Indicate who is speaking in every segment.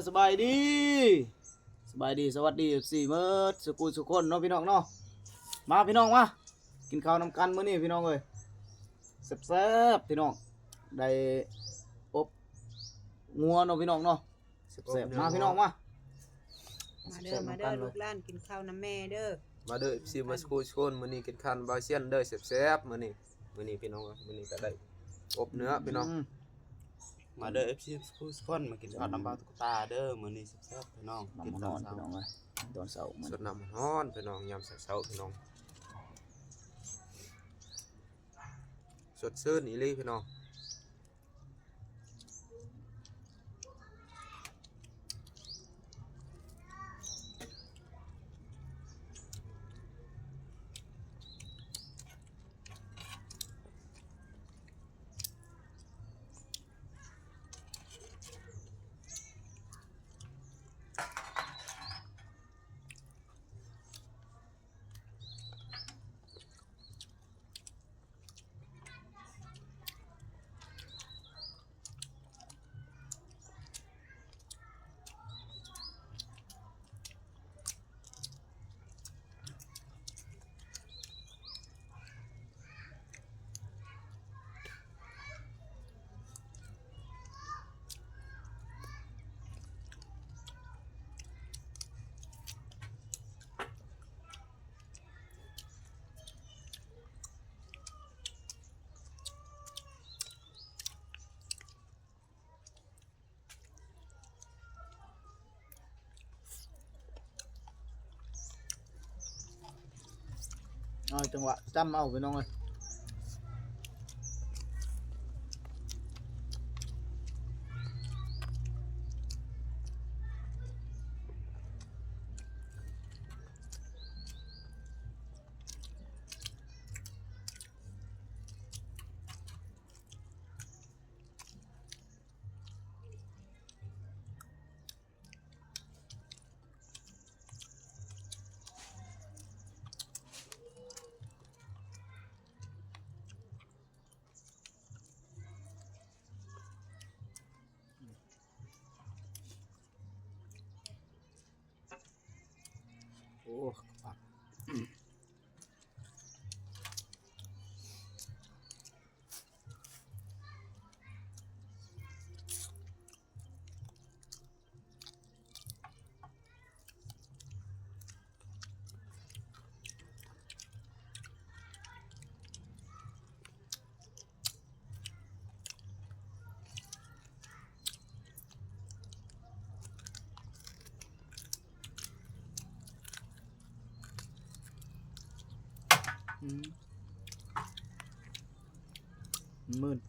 Speaker 1: สบายดีสบายดีสวัสดีสี่เมื่อสุกุลสุคนเนาะพี่น้องเนาะมาพี่น้องมากินข้าวนำกันมื้อนี้พี่น้องเอ้ยแซ่บๆพี่น้องได้อบงัวเนาะพี่น้องเนาะแซ่บๆมาพี่น้องมา
Speaker 2: มาเด้อมาเด้อลูกหลานกินข้าวน้ำแม่เด้อ
Speaker 3: มาเด้อซีมาสกูชคนมื้อนี้กินคันบาเซียนเด้อแซ่บๆมื้อนี้พี่น้องมื้อนี้ก็ได้อบเนื้อพี่น้อง
Speaker 4: มาเด้อ FC สกูสคนมากินข้าวน้ำปลาตุ๊กตาเด้อมื้อนี้แซ่บๆพี่น้องกิน
Speaker 1: น
Speaker 4: ต
Speaker 1: อ
Speaker 4: อน น
Speaker 1: พี่
Speaker 4: เช้า
Speaker 1: น้องเอ้ยตอนเช้ามัน
Speaker 3: สดน้ำร้อนพี่น้องยามเช้าๆพี่น้องสดชื่นอีหลีพี่น้อง
Speaker 1: เอาจังหวะจำเอาพี่น้องเอ้ยโอ้มื่น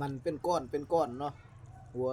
Speaker 1: มันเป็นก้อนเนาะหัว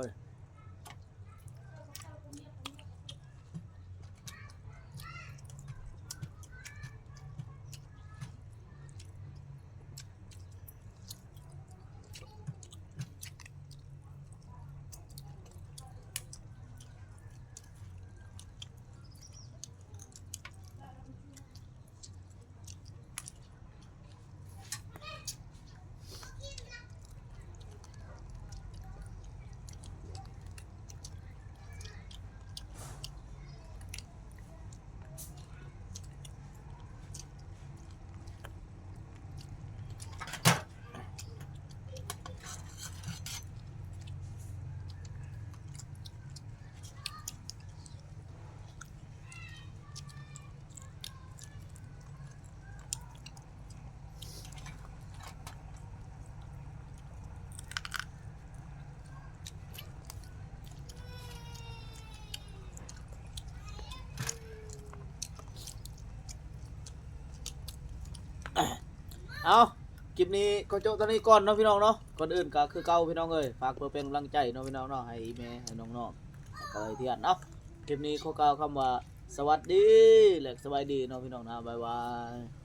Speaker 1: เอาคลิปนี้ก็จบตอนนี้ก่อนเนาะพี่น้องเนาะก่อนอื่นก็คือเก่าพี่น้องเอ้ยฝากเพื่อเป็นกำลังใจเนาะพี่น้องเนาะให้แม่ให้น้องๆก็เลยเทียนเนาะคลิปนี้ขอกล่าวคำว่าสวัสดีและสบายดีเนาะพี่น้องนะบ๊ายบาย